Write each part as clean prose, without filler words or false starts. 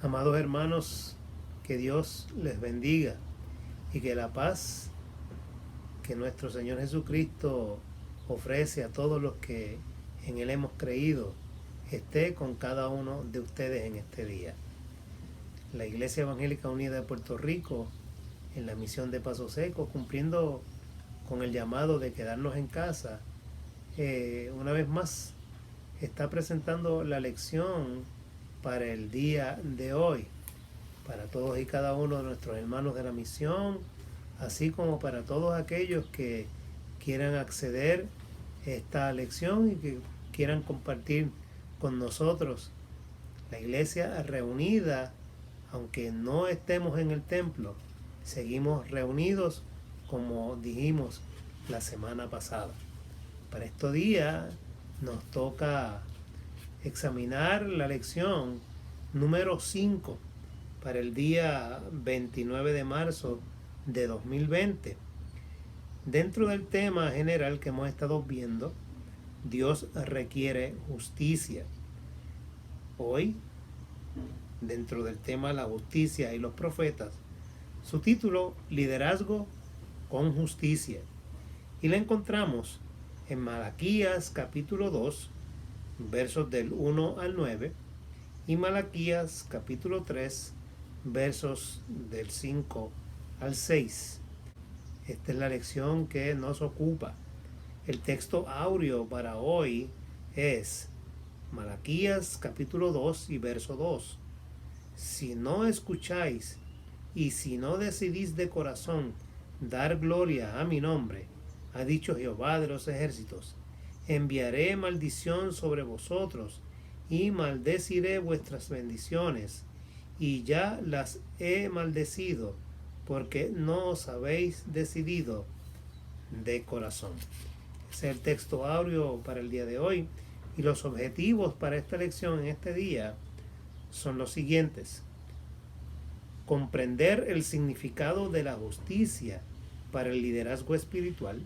Amados hermanos, que Dios les bendiga y que la paz que nuestro Señor Jesucristo ofrece a todos los que en Él hemos creído esté con cada uno de ustedes en este día. La Iglesia Evangélica Unida de Puerto Rico, en la misión de Paso Seco, cumpliendo con el llamado de quedarnos en casa, una vez más está presentando la lección para el día de hoy, para todos y cada uno de nuestros hermanos de la misión, así como para todos aquellos que quieran acceder a esta lección y que quieran compartir con nosotros. La iglesia reunida, aunque no estemos en el templo, seguimos reunidos como dijimos la semana pasada. Para este día nos toca examinar la lección número 5 para el día 29 de marzo de 2020. Dentro del tema general que hemos estado viendo, Dios requiere justicia. Hoy, dentro del tema la justicia y los profetas, su título, Liderazgo con Justicia. Y la encontramos en Malaquías capítulo 2, versos del 1 al 9, y Malaquías capítulo 3, versos del 5 al 6. Esta es la lección que nos ocupa. El texto áureo para hoy es Malaquías capítulo 2 y verso 2. Si no escucháis y si no decidís de corazón dar gloria a mi nombre, ha dicho Jehová de los ejércitos, enviaré maldición sobre vosotros y maldeciré vuestras bendiciones, y ya las he maldecido, porque no os habéis decidido de corazón. Ese es el texto áureo para el día de hoy, y los objetivos para esta lección en este día son los siguientes: comprender el significado de la justicia para el liderazgo espiritual,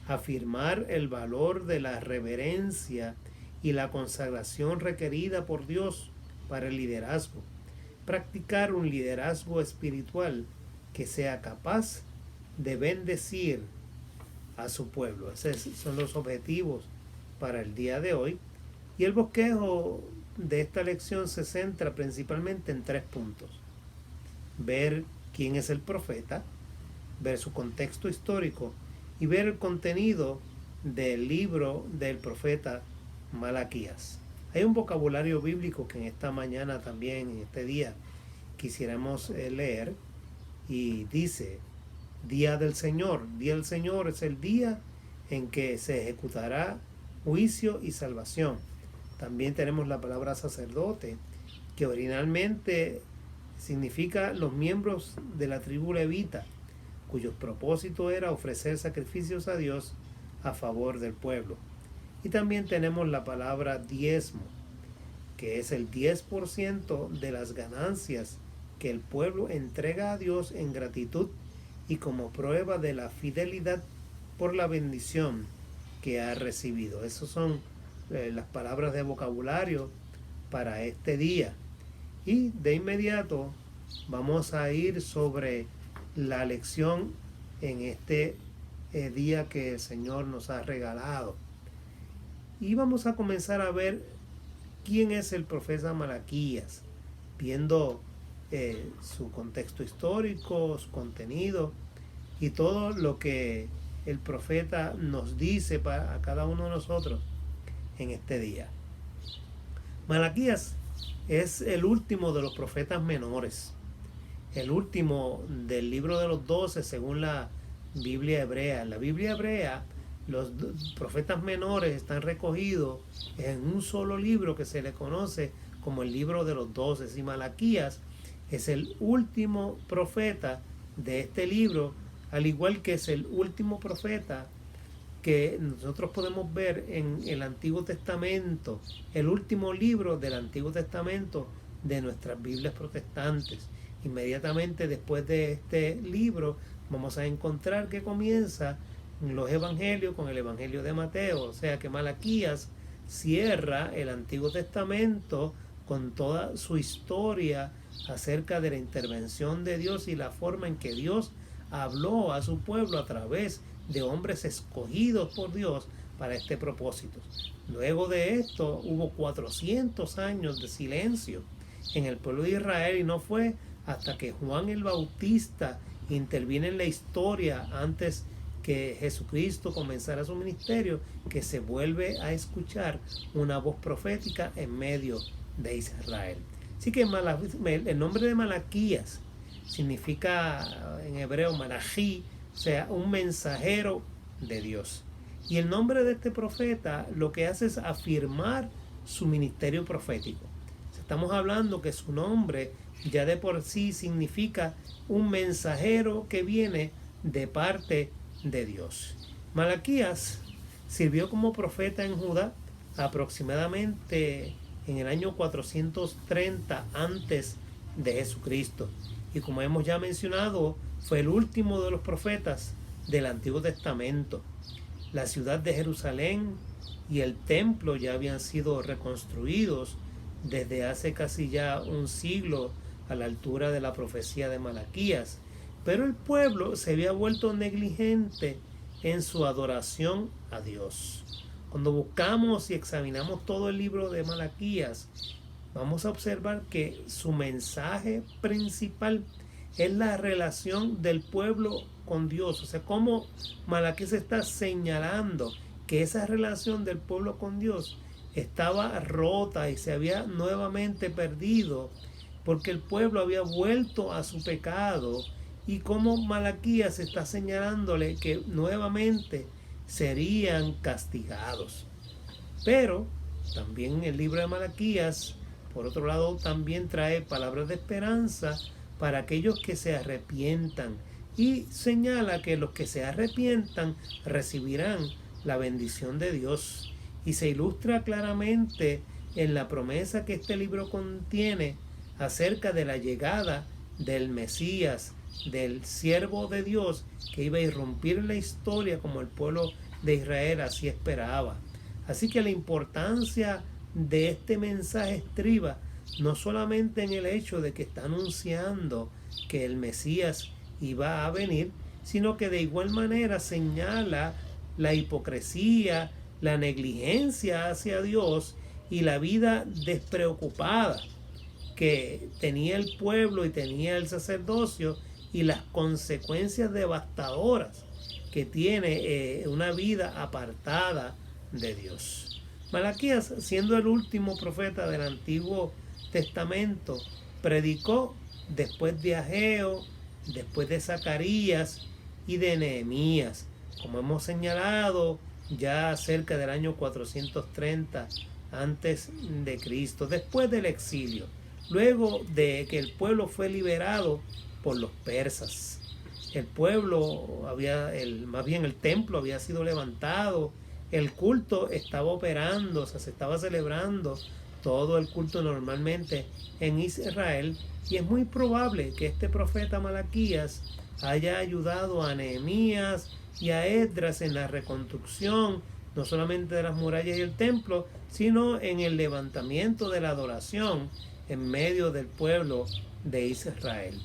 afirmar el valor de la reverencia y la consagración requerida por Dios para el liderazgo, practicar un liderazgo espiritual que sea capaz de bendecir a su pueblo. Esos son los objetivos para el día de hoy. Y el bosquejo de esta lección se centra principalmente en 3 puntos: ver quién es el profeta, ver su contexto histórico y ver el contenido del libro del profeta Malaquías. Hay un vocabulario bíblico que en esta mañana también, en este día, quisiéramos leer, y dice: Día del Señor. Día del Señor es el día en que se ejecutará juicio y salvación. También tenemos la palabra sacerdote, que originalmente significa los miembros de la tribu levita, cuyo propósito era ofrecer sacrificios a Dios a favor del pueblo. Y también tenemos la palabra diezmo, que es el 10% de las ganancias que el pueblo entrega a Dios en gratitud y como prueba de la fidelidad por la bendición que ha recibido. Esas son las palabras de vocabulario para este día. Y de inmediato vamos a ir sobre la lección en este día que el Señor nos ha regalado. Y vamos a comenzar a ver quién es el profeta Malaquías, viendo su contexto histórico, su contenido y todo lo que el profeta nos dice para cada uno de nosotros en este día. Malaquías es el último de los profetas menores, el último del libro de los 12 según la Biblia hebrea. En la Biblia hebrea, los profetas menores están recogidos en un solo libro que se le conoce como el libro de los 12. Y Malaquías es el último profeta de este libro, al igual que es el último profeta que nosotros podemos ver en el Antiguo Testamento, el último libro del Antiguo Testamento de nuestras Biblias protestantes. Inmediatamente después de este libro vamos a encontrar que comienza los evangelios con el Evangelio de Mateo. O sea que Malaquías cierra el Antiguo Testamento con toda su historia acerca de la intervención de Dios y la forma en que Dios habló a su pueblo a través de hombres escogidos por Dios para este propósito. Luego de esto hubo 400 años de silencio en el pueblo de Israel, y no fue hasta que Juan el Bautista interviene en la historia antes que Jesucristo comenzara su ministerio, que se vuelve a escuchar una voz profética en medio de Israel. Así que el nombre de Malaquías significa en hebreo Malají, o sea, un mensajero de Dios. Y el nombre de este profeta lo que hace es afirmar su ministerio profético. Estamos hablando que su nombre ya de por sí significa un mensajero que viene de parte de Dios. Malaquías sirvió como profeta en Judá aproximadamente en el año 430 antes de Jesucristo. Y como hemos ya mencionado, fue el último de los profetas del Antiguo Testamento. La ciudad de Jerusalén y el templo ya habían sido reconstruidos desde hace casi ya un siglo a la altura de la profecía de Malaquías, pero el pueblo se había vuelto negligente en su adoración a Dios. Cuando buscamos y examinamos todo el libro de Malaquías, vamos a observar que su mensaje principal es la relación del pueblo con Dios. O sea, cómo Malaquías está señalando que esa relación del pueblo con Dios estaba rota y se había nuevamente perdido porque el pueblo había vuelto a su pecado, y cómo Malaquías está señalándole que nuevamente serían castigados. Pero también el libro de Malaquías, por otro lado, también trae palabras de esperanza para aquellos que se arrepientan, y señala que los que se arrepientan recibirán la bendición de Dios. Y se ilustra claramente en la promesa que este libro contiene acerca de la llegada del Mesías, del siervo de Dios que iba a irrumpir la historia como el pueblo de Israel así esperaba. Así que la importancia de este mensaje estriba no solamente en el hecho de que está anunciando que el Mesías iba a venir, sino que de igual manera señala la hipocresía, la negligencia hacia Dios y la vida despreocupada que tenía el pueblo y tenía el sacerdocio, y las consecuencias devastadoras que tiene una vida apartada de Dios. Malaquías, siendo el último profeta del Antiguo Testamento, predicó después de Ageo, después de Zacarías y de Nehemías, como hemos señalado, ya cerca del año 430 antes de Cristo, después del exilio, luego de que el pueblo fue liberado por los persas. El pueblo más bien el templo había sido levantado, el culto estaba operando, o sea, se estaba celebrando todo el culto normalmente en Israel, y es muy probable que este profeta Malaquías haya ayudado a Nehemías y a Esdras en la reconstrucción no solamente de las murallas y el templo, sino en el levantamiento de la adoración en medio del pueblo de Israel.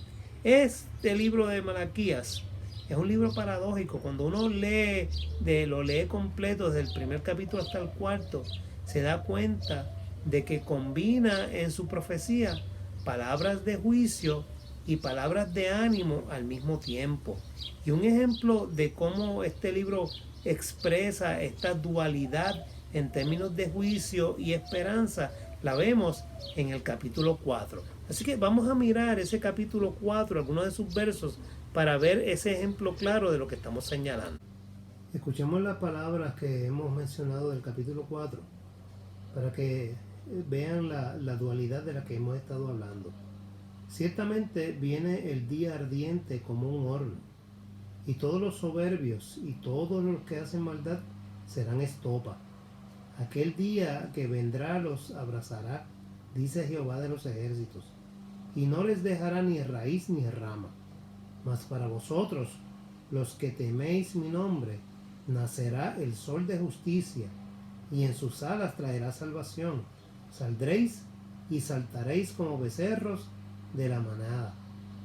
Este libro de Malaquías es un libro paradójico. Cuando uno lo lee completo desde el primer capítulo hasta el cuarto, se da cuenta de que combina en su profecía palabras de juicio y palabras de ánimo al mismo tiempo. Y un ejemplo de cómo este libro expresa esta dualidad en términos de juicio y esperanza la vemos en el capítulo 4. Así que vamos a mirar ese capítulo 4, algunos de sus versos, para ver ese ejemplo claro de lo que estamos señalando. Escuchemos las palabras que hemos mencionado del capítulo 4 para que vean la dualidad de la que hemos estado hablando. Ciertamente viene el día ardiente como un horno, y todos los soberbios y todos los que hacen maldad serán estopa. Aquel día que vendrá los abrazará, dice Jehová de los ejércitos, y no les dejará ni raíz ni rama. Mas para vosotros, los que teméis mi nombre, nacerá el sol de justicia, y en sus alas traerá salvación. Saldréis y saltaréis como becerros de la manada.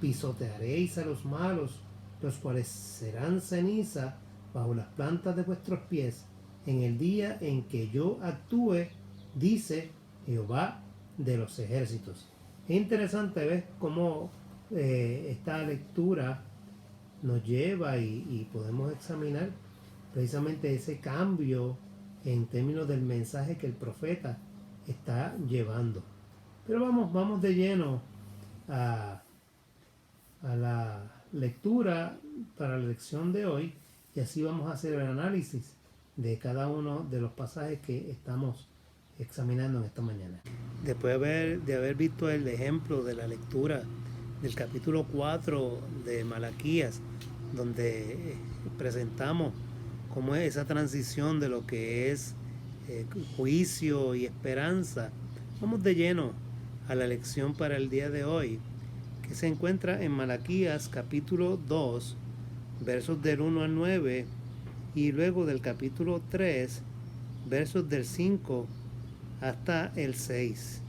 Pisotearéis a los malos, los cuales serán ceniza bajo las plantas de vuestros pies, en el día en que yo actúe, dice Jehová de los ejércitos. Es interesante ver cómo esta lectura nos lleva y podemos examinar precisamente ese cambio en términos del mensaje que el profeta está llevando. Pero vamos de lleno a la lectura para la lección de hoy, y así vamos a hacer el análisis de cada uno de los pasajes que estamos examinando en esta mañana. Después de haber visto el ejemplo de la lectura del capítulo 4 de Malaquías, donde presentamos cómo es esa transición de lo que es juicio y esperanza, vamos de lleno a la lección para el día de hoy, que se encuentra en Malaquías capítulo 2, versos del 1 al 9, y luego del capítulo 3, versos del 5 hasta el 6.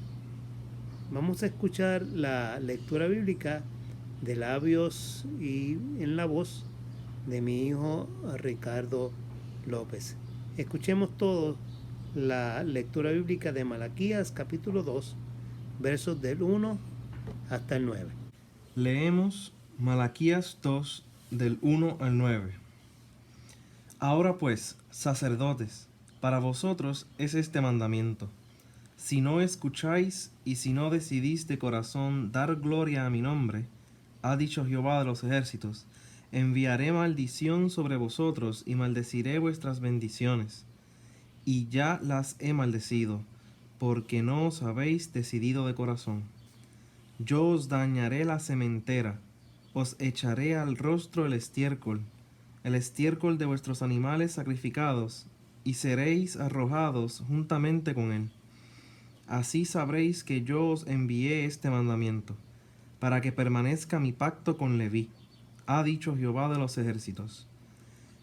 Vamos a escuchar la lectura bíblica de labios y en la voz de mi hijo Ricardo López. Escuchemos todos la lectura bíblica de Malaquías capítulo 2, versos del 1 hasta el 9. Leemos Malaquías 2 del 1 al 9. Ahora pues, sacerdotes, para vosotros es este mandamiento. Si no escucháis y si no decidís de corazón dar gloria a mi nombre, ha dicho Jehová de los ejércitos, enviaré maldición sobre vosotros y maldeciré vuestras bendiciones. Y ya las he maldecido, porque no os habéis decidido de corazón. Yo os dañaré la sementera, os echaré al rostro el estiércol de vuestros animales sacrificados, y seréis arrojados juntamente con él. Así sabréis que yo os envié este mandamiento, para que permanezca mi pacto con Leví, ha dicho Jehová de los ejércitos.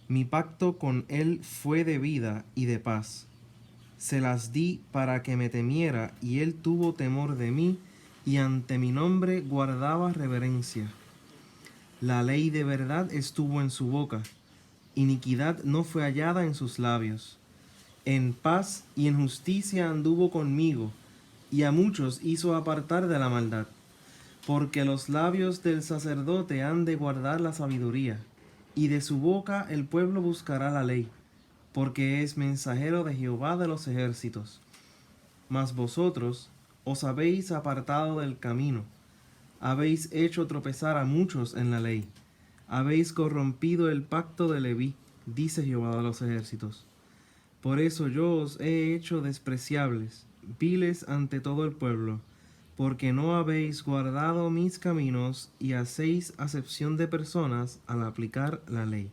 Mi pacto con él fue de vida y de paz. Se las di para que me temiera, y él tuvo temor de mí, y ante mi nombre guardaba reverencia. La ley de verdad estuvo en su boca, iniquidad no fue hallada en sus labios. En paz y en justicia anduvo conmigo, y a muchos hizo apartar de la maldad. Porque los labios del sacerdote han de guardar la sabiduría, y de su boca el pueblo buscará la ley, porque es mensajero de Jehová de los ejércitos. Mas vosotros os habéis apartado del camino, habéis hecho tropezar a muchos en la ley, habéis corrompido el pacto de Leví, dice Jehová de los ejércitos. Por eso yo os he hecho despreciables, viles ante todo el pueblo, porque no habéis guardado mis caminos y hacéis acepción de personas al aplicar la ley.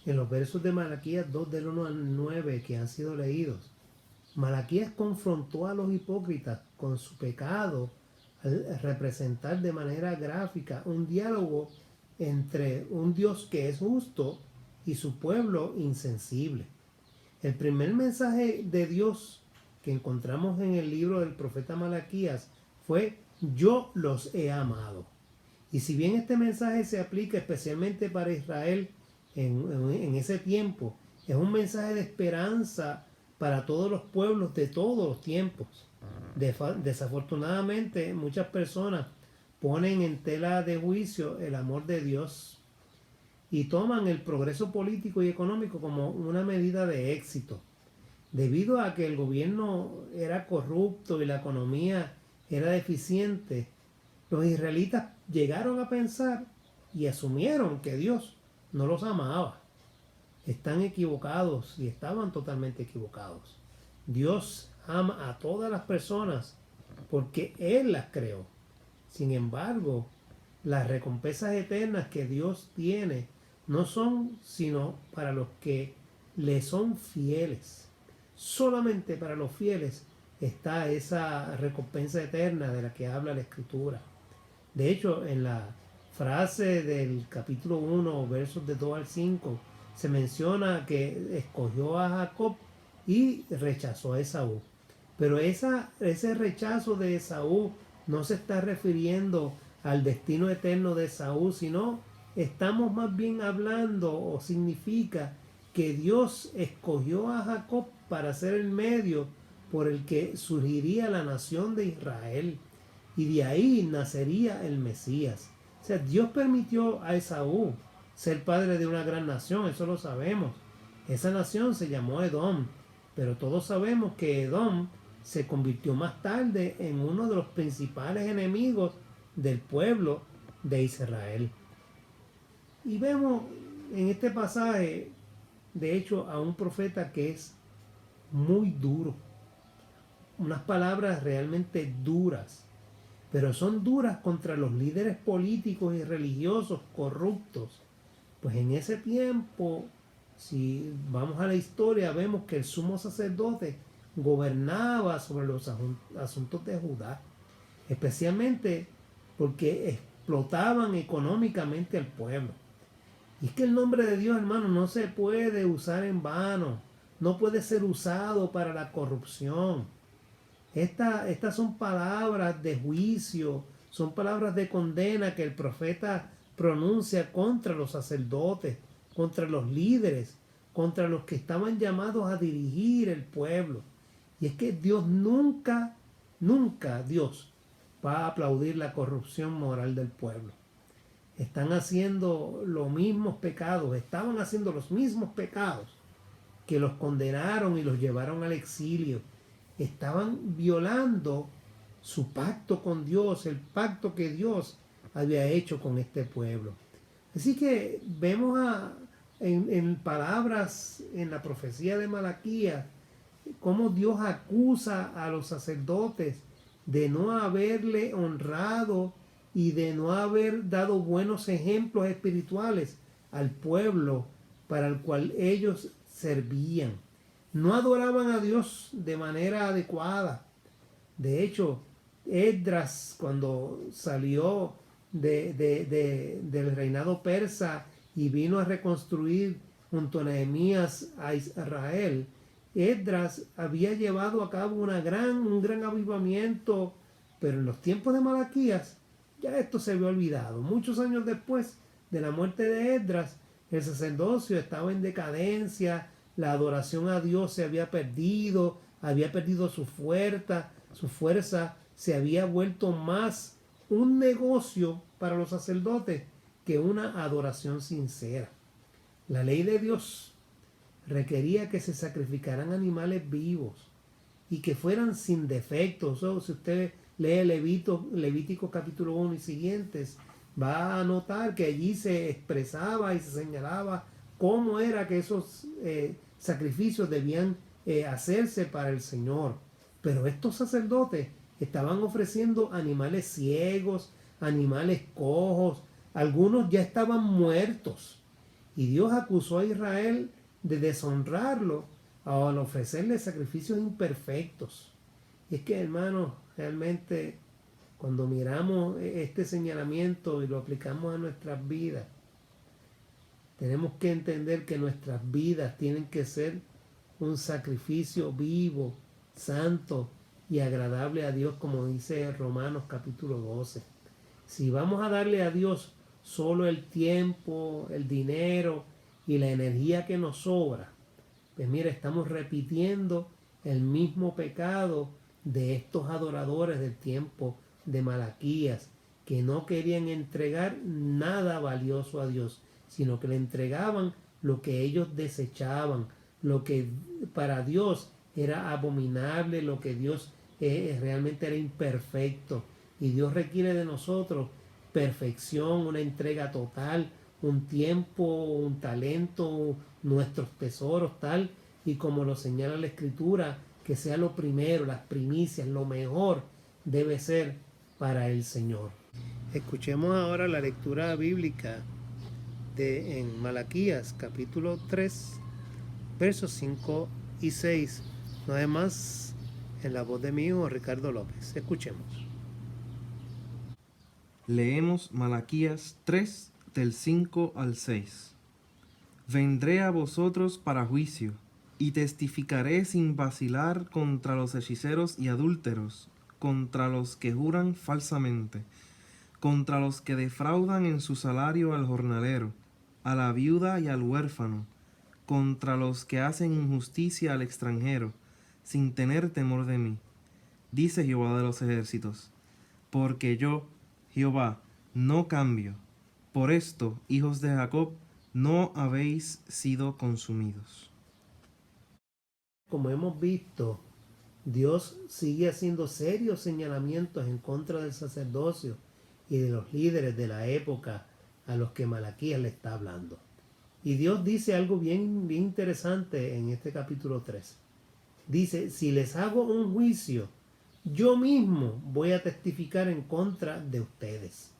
En los versos de Malaquías 2 del 1 al 9 que han sido leídos, Malaquías confrontó a los hipócritas con su pecado al representar de manera gráfica un diálogo entre un Dios que es justo y su pueblo insensible. El primer mensaje de Dios que encontramos en el libro del profeta Malaquías fue: yo los he amado. Y si bien este mensaje se aplica especialmente para Israel en ese tiempo, es un mensaje de esperanza para todos los pueblos de todos los tiempos. Desafortunadamente, muchas personas ponen en tela de juicio el amor de Dios y toman el progreso político y económico como una medida de éxito. Debido a que el gobierno era corrupto y la economía era deficiente, los israelitas llegaron a pensar y asumieron que Dios no los amaba. Están equivocados y estaban totalmente equivocados. Dios ama a todas las personas porque Él las creó. Sin embargo, las recompensas eternas que Dios tiene no son sino para los que le son fieles. Solamente para los fieles está esa recompensa eterna de la que habla la Escritura. De hecho, en la frase del capítulo 1, versos de 2 al 5, se menciona que escogió a Jacob y rechazó a Esaú. Pero ese rechazo de Esaú no se está refiriendo al destino eterno de Esaú, sino estamos más bien hablando o significa que Dios escogió a Jacob para ser el medio por el que surgiría la nación de Israel y de ahí nacería el Mesías. O sea, Dios permitió a Esaú ser padre de una gran nación, eso lo sabemos. Esa nación se llamó Edom, pero todos sabemos que Edom se convirtió más tarde en uno de los principales enemigos del pueblo de Israel. Y vemos en este pasaje, de hecho, a un profeta que es muy duro. Unas palabras realmente duras, pero son duras contra los líderes políticos y religiosos corruptos. Pues en ese tiempo, si vamos a la historia, vemos que el sumo sacerdote gobernaba sobre los asuntos de Judá, especialmente porque explotaban económicamente al pueblo. Y es que el nombre de Dios, hermano, no se puede usar en vano, no puede ser usado para la corrupción. Estas son palabras de juicio, son palabras de condena que el profeta pronuncia contra los sacerdotes, contra los líderes, contra los que estaban llamados a dirigir el pueblo. Y es que Dios nunca, nunca Dios va a aplaudir la corrupción moral del pueblo. Están haciendo los mismos pecados, estaban haciendo los mismos pecados que los condenaron y los llevaron al exilio. Estaban violando su pacto con Dios, el pacto que Dios había hecho con este pueblo. Así que vemos en palabras en la profecía de Malaquías cómo Dios acusa a los sacerdotes de no haberle honrado y de no haber dado buenos ejemplos espirituales al pueblo para el cual ellos servían. No adoraban a Dios de manera adecuada. De hecho, Esdras, cuando salió del reinado persa y vino a reconstruir junto a Nehemías a Israel, Esdras había llevado a cabo un gran avivamiento, pero en los tiempos de Malaquías ya esto se había olvidado. Muchos años después de la muerte de Esdras, el sacerdocio estaba en decadencia, la adoración a Dios se había perdido su fuerza, se había vuelto más un negocio para los sacerdotes que una adoración sincera. La ley de Dios requería que se sacrificaran animales vivos y que fueran sin defectos. Si usted lee Levítico capítulo 1 y siguientes, va a notar que allí se expresaba y se señalaba cómo era que esos sacrificios debían hacerse para el Señor. Pero estos sacerdotes estaban ofreciendo animales ciegos, animales cojos, algunos ya estaban muertos. Y Dios acusó a Israel de deshonrarlo al ofrecerle sacrificios imperfectos. Y es que, hermanos, realmente cuando miramos este señalamiento y lo aplicamos a nuestras vidas, tenemos que entender que nuestras vidas tienen que ser un sacrificio vivo, santo y agradable a Dios, como dice Romanos capítulo 12. Si vamos a darle a Dios solo el tiempo, el dinero y la energía que nos sobra, pues mira, estamos repitiendo el mismo pecado de estos adoradores del tiempo de Malaquías, que no querían entregar nada valioso a Dios, sino que le entregaban lo que ellos desechaban, lo que para Dios era abominable, lo que Dios realmente era imperfecto. Y Dios requiere de nosotros perfección, una entrega total, un tiempo, un talento, nuestros tesoros, tal y como lo señala la Escritura, que sea lo primero, las primicias, lo mejor debe ser para el Señor. Escuchemos ahora la lectura bíblica en Malaquías capítulo 3, versos 5 y 6, no además en la voz de mi hijo Ricardo López. Escuchemos. Leemos Malaquías 3 del 5 al 6. Vendré a vosotros para juicio, Y testificaré sin vacilar contra los hechiceros y adúlteros, contra los que juran falsamente, contra los que defraudan en su salario al jornalero, a la viuda y al huérfano, contra los que hacen injusticia al extranjero, sin tener temor de mí, dice Jehová de los ejércitos. Porque yo, Jehová, no cambio. Por esto, hijos de Jacob, no habéis sido consumidos. Como hemos visto, Dios sigue haciendo serios señalamientos en contra del sacerdocio y de los líderes de la época a los que Malaquías le está hablando. Y Dios dice algo bien interesante en este capítulo 3. Dice, si les hago un juicio, yo mismo voy a testificar en contra de ustedes.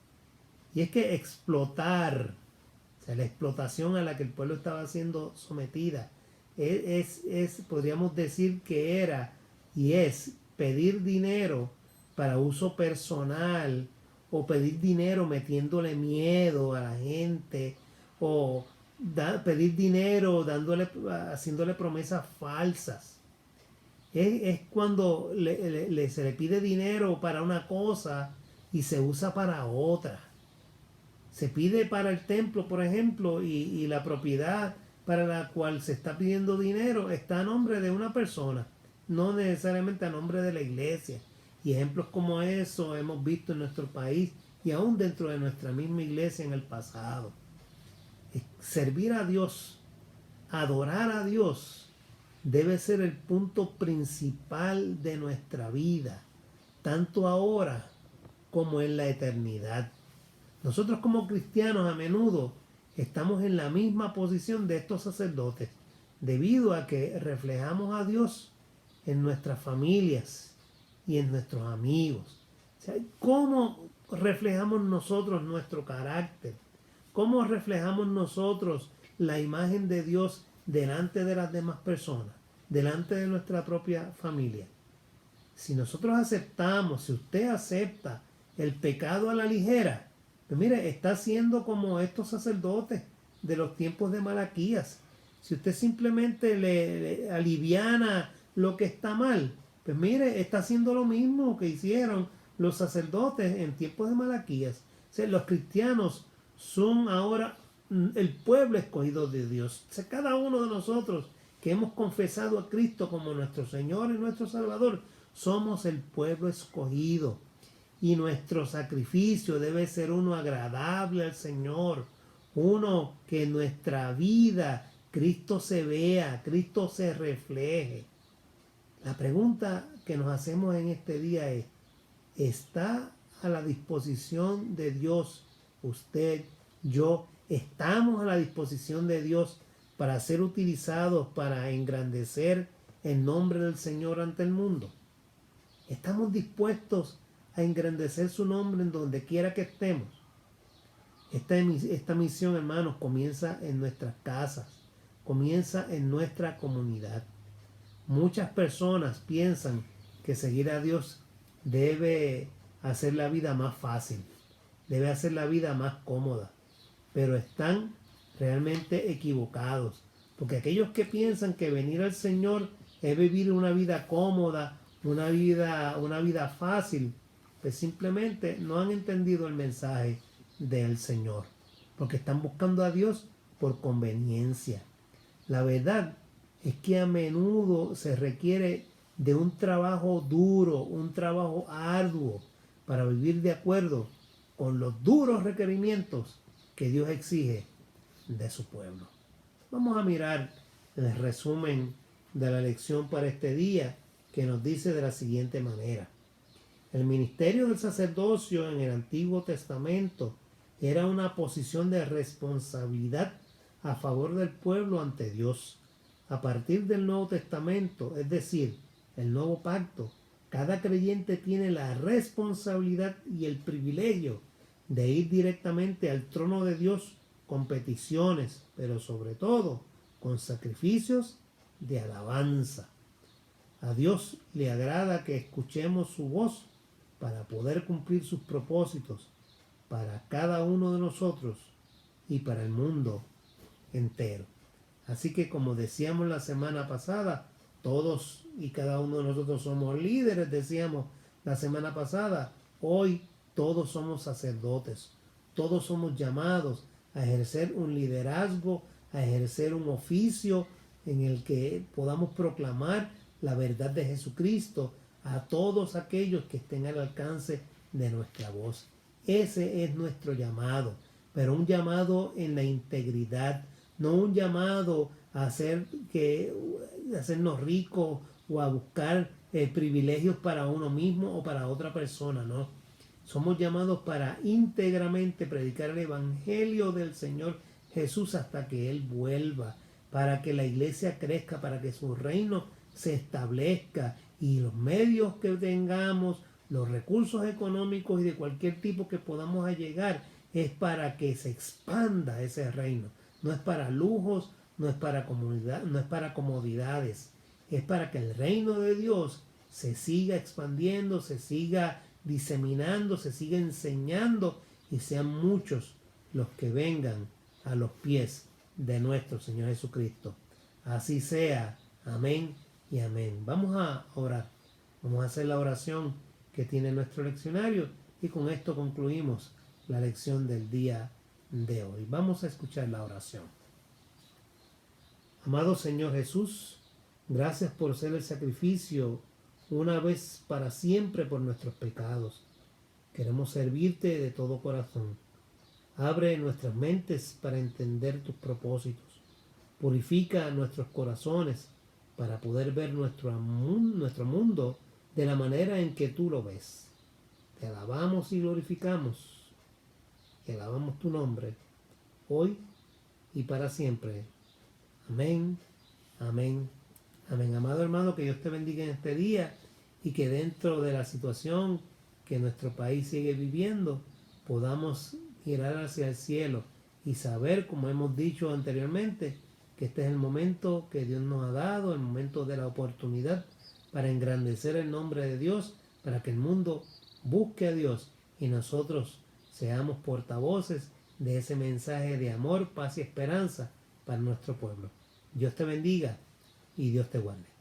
Y es que explotar, o sea, la explotación a la que el pueblo estaba siendo sometida, podríamos decir que era y es pedir dinero para uso personal, o pedir dinero metiéndole miedo a la gente, o pedir dinero haciéndole promesas falsas. Es cuando se le pide dinero para una cosa y se usa para otra. Se pide para el templo, por ejemplo, y la propiedad para la cual se está pidiendo dinero está a nombre de una persona, no necesariamente a nombre de la iglesia. Y ejemplos como eso hemos visto en nuestro país y aún dentro de nuestra misma iglesia en el pasado. Servir a Dios, adorar a Dios, debe ser el punto principal de nuestra vida, tanto ahora como en la eternidad. Nosotros como cristianos a menudo estamos en la misma posición de estos sacerdotes, debido a que reflejamos a Dios en nuestras familias y en nuestros amigos. O sea, ¿cómo reflejamos nosotros nuestro carácter? ¿Cómo reflejamos nosotros la imagen de Dios delante de las demás personas, delante de nuestra propia familia? Si nosotros aceptamos, si usted acepta el pecado a la ligera, pues mire, está haciendo como estos sacerdotes de los tiempos de Malaquías. Si usted simplemente le aliviana lo que está mal, pues mire, está haciendo lo mismo que hicieron los sacerdotes en tiempos de Malaquías. O sea, los cristianos son ahora el pueblo escogido de Dios. O sea, cada uno de nosotros que hemos confesado a Cristo como nuestro Señor y nuestro Salvador, somos el pueblo escogido. Y nuestro sacrificio debe ser uno agradable al Señor, uno que en nuestra vida Cristo se vea, Cristo se refleje. La pregunta que nos hacemos en este día es, ¿está a la disposición de Dios usted, yo? ¿Estamos a la disposición de Dios para ser utilizados para engrandecer el nombre del Señor ante el mundo? ¿Estamos dispuestos a engrandecer su nombre en donde quiera que estemos? Esta misión, hermanos, comienza en nuestras casas, comienza en nuestra comunidad. Muchas personas piensan que seguir a Dios debe hacer la vida más fácil, debe hacer la vida más cómoda, pero están realmente equivocados, porque aquellos que piensan que venir al Señor es vivir una vida cómoda, una vida fácil, pues simplemente no han entendido el mensaje del Señor, porque están buscando a Dios por conveniencia. La verdad es que a menudo se requiere de un trabajo duro, un trabajo arduo, para vivir de acuerdo con los duros requerimientos que Dios exige de su pueblo. Vamos a mirar el resumen de la lección para este día, que nos dice de la siguiente manera. El ministerio del sacerdocio en el Antiguo Testamento era una posición de responsabilidad a favor del pueblo ante Dios. A partir del Nuevo Testamento, es decir, el Nuevo Pacto, cada creyente tiene la responsabilidad y el privilegio de ir directamente al trono de Dios con peticiones, pero sobre todo con sacrificios de alabanza. A Dios le agrada que escuchemos su voz para poder cumplir sus propósitos para cada uno de nosotros y para el mundo entero. Así que como decíamos la semana pasada, todos y cada uno de nosotros somos líderes, decíamos la semana pasada. Hoy todos somos sacerdotes, todos somos llamados a ejercer un liderazgo, a ejercer un oficio en el que podamos proclamar la verdad de Jesucristo a todos aquellos que estén al alcance de nuestra voz. Ese es nuestro llamado, pero un llamado en la integridad, no un llamado a hacernos ricos o a buscar privilegios para uno mismo o para otra persona, no. Somos llamados para íntegramente predicar el Evangelio del Señor Jesús hasta que Él vuelva, para que la iglesia crezca, para que su reino se establezca y los medios que tengamos, los recursos económicos y de cualquier tipo que podamos llegar, es para que se expanda ese reino. No es para lujos, no es para comunidad, no es para comodidades, es para que el reino de Dios se siga expandiendo, se siga diseminando, se siga enseñando y sean muchos los que vengan a los pies de nuestro Señor Jesucristo. Así sea. Amén y amén. Vamos a orar. Vamos a hacer la oración que tiene nuestro leccionario y con esto concluimos la lección del día de hoy. Vamos a escuchar la oración. Amado Señor Jesús, gracias por ser el sacrificio una vez para siempre por nuestros pecados. Queremos servirte de todo corazón. Abre nuestras mentes para entender tus propósitos. Purifica nuestros corazones para poder ver nuestro mundo de la manera en que tú lo ves. Te alabamos y glorificamos. Y alabamos tu nombre, hoy y para siempre. Amén, amén, amén. Amado hermano, que Dios te bendiga en este día y que dentro de la situación que nuestro país sigue viviendo, podamos mirar hacia el cielo y saber, como hemos dicho anteriormente, que este es el momento que Dios nos ha dado, el momento de la oportunidad para engrandecer el nombre de Dios, para que el mundo busque a Dios y nosotros seamos portavoces de ese mensaje de amor, paz y esperanza para nuestro pueblo. Dios te bendiga y Dios te guarde.